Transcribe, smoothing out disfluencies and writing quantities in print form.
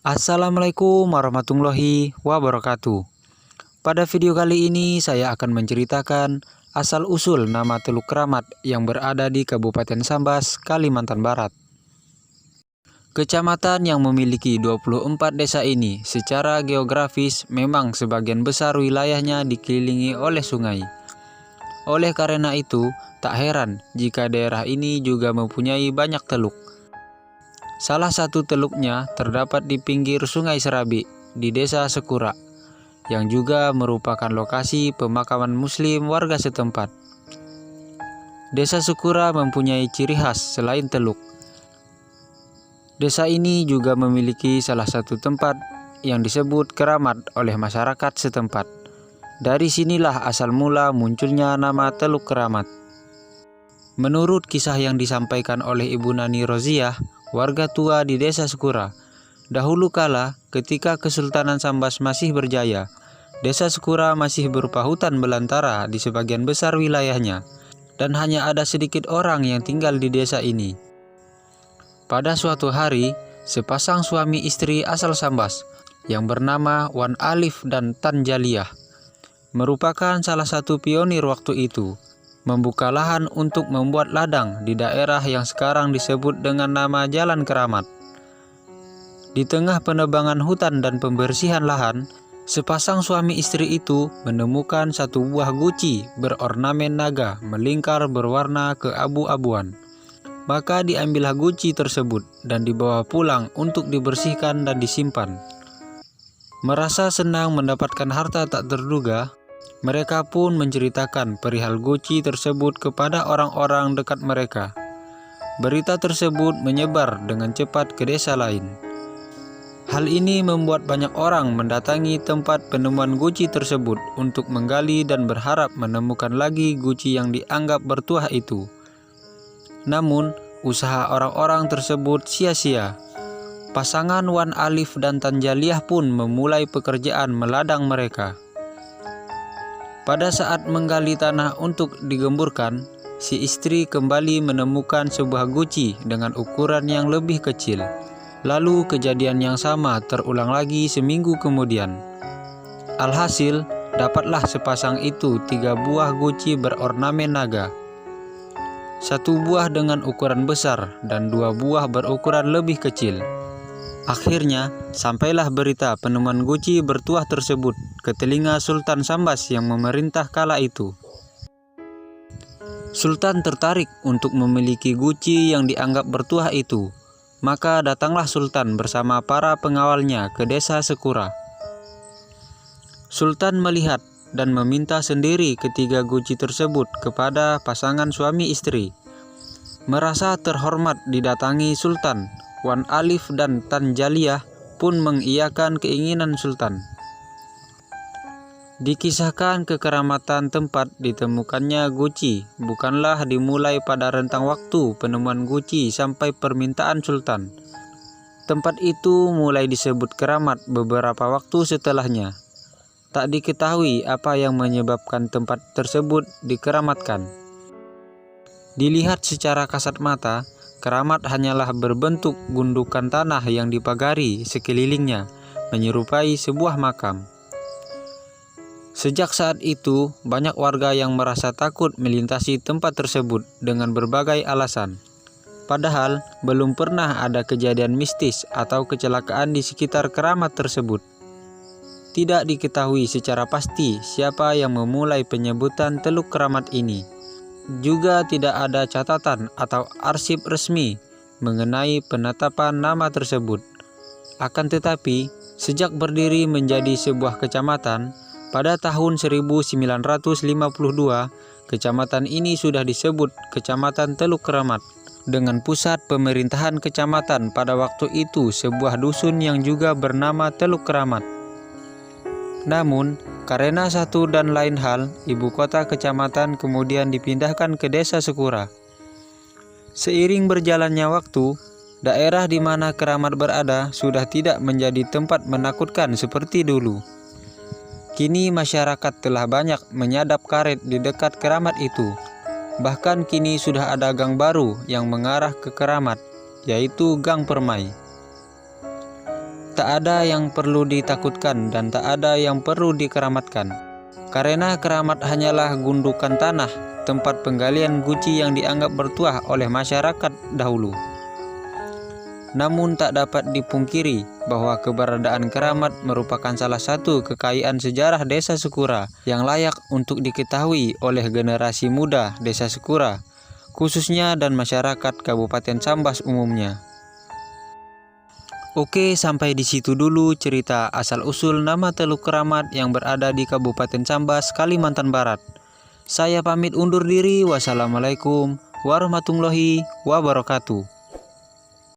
Assalamualaikum warahmatullahi wabarakatuh. Pada video kali ini saya akan menceritakan asal-usul nama Teluk Keramat yang berada di Kabupaten Sambas, Kalimantan Barat. Kecamatan yang memiliki 24 desa ini secara geografis memang sebagian besar wilayahnya dikelilingi oleh sungai. Oleh karena itu, tak heran jika daerah ini juga mempunyai banyak teluk. Salah satu teluknya terdapat di pinggir Sungai Serabi di Desa Sekura, yang juga merupakan lokasi pemakaman Muslim warga setempat. Desa Sekura mempunyai ciri khas selain teluk. Desa ini juga memiliki salah satu tempat yang disebut keramat oleh masyarakat setempat. Dari sinilah asal mula munculnya nama Teluk Keramat. Menurut kisah yang disampaikan oleh Ibu Nani Roziah, warga tua di Desa Sekura, dahulu kala ketika Kesultanan Sambas masih berjaya, Desa Sekura masih berupa hutan belantara di sebagian besar wilayahnya, dan hanya ada sedikit orang yang tinggal di desa ini. Pada suatu hari, sepasang suami istri asal Sambas yang bernama Wan Alif dan Tan Jaliyah merupakan salah satu pionir waktu itu, membuka lahan untuk membuat ladang di daerah yang sekarang disebut dengan nama Jalan Keramat. Di tengah penebangan hutan dan pembersihan lahan, sepasang suami istri itu menemukan satu buah guci berornamen naga melingkar berwarna keabu-abuan. Maka diambillah guci tersebut dan dibawa pulang untuk dibersihkan dan disimpan. Merasa senang mendapatkan harta tak terduga, mereka pun menceritakan perihal guci tersebut kepada orang-orang dekat mereka. Berita tersebut menyebar dengan cepat ke desa lain. Hal ini membuat banyak orang mendatangi tempat penemuan guci tersebut untuk menggali dan berharap menemukan lagi guci yang dianggap bertuah itu. Namun, usaha orang-orang tersebut sia-sia. Pasangan Wan Alif dan Tan Jaliyah pun memulai pekerjaan meladang mereka. Pada saat menggali tanah untuk digemburkan, si istri kembali menemukan sebuah guci dengan ukuran yang lebih kecil. Lalu kejadian yang sama terulang lagi seminggu kemudian. Alhasil, dapatlah sepasang itu 3 buah guci berornamen naga. 1 buah dengan ukuran besar dan 2 buah berukuran lebih kecil. Akhirnya, sampailah berita penemuan guci bertuah tersebut ke telinga Sultan Sambas yang memerintah kala itu. Sultan tertarik untuk memiliki guci yang dianggap bertuah itu. Maka datanglah Sultan bersama para pengawalnya ke Desa Sekura. Sultan melihat dan meminta sendiri ketiga guci tersebut kepada pasangan suami istri. Merasa terhormat didatangi Sultan, Wan Alif dan Tan Jaliyah pun mengiyakan keinginan Sultan. Dikisahkan kekeramatan tempat ditemukannya guci bukanlah dimulai pada rentang waktu penemuan guci sampai permintaan Sultan. Tempat itu mulai disebut keramat beberapa waktu setelahnya. Tak diketahui apa yang menyebabkan tempat tersebut dikeramatkan. Dilihat secara kasat mata, keramat hanyalah berbentuk gundukan tanah yang dipagari sekelilingnya, menyerupai sebuah makam. Sejak saat itu, banyak warga yang merasa takut melintasi tempat tersebut dengan berbagai alasan. Padahal, belum pernah ada kejadian mistis atau kecelakaan di sekitar keramat tersebut. Tidak diketahui secara pasti siapa yang memulai penyebutan Teluk Keramat ini. Juga tidak ada catatan atau arsip resmi mengenai penetapan nama tersebut. Akan tetapi, sejak berdiri menjadi sebuah kecamatan, pada tahun 1952, kecamatan ini sudah disebut Kecamatan Teluk Keramat, dengan pusat pemerintahan kecamatan pada waktu itu sebuah dusun yang juga bernama Teluk Keramat. Namun, karena satu dan lain hal, ibu kota kecamatan kemudian dipindahkan ke Desa Sekura. Seiring berjalannya waktu, daerah di mana keramat berada sudah tidak menjadi tempat menakutkan seperti dulu. Kini masyarakat telah banyak menyadap karet di dekat keramat itu. Bahkan kini sudah ada gang baru yang mengarah ke keramat, yaitu Gang Permai. tak ada yang perlu ditakutkan dan tak ada yang perlu dikeramatkan. Karena keramat hanyalah gundukan tanah, tempat penggalian guci yang dianggap bertuah oleh masyarakat dahulu. Namun tak dapat dipungkiri bahwa keberadaan keramat merupakan salah satu kekayaan sejarah Desa Sukura yang layak untuk diketahui oleh generasi muda Desa Sukura, khususnya dan masyarakat Kabupaten Sambas umumnya. Oke, sampai di situ dulu cerita asal-usul nama Teluk Keramat yang berada di Kabupaten Sambas, Kalimantan Barat. Saya pamit undur diri. Wassalamualaikum warahmatullahi wabarakatuh.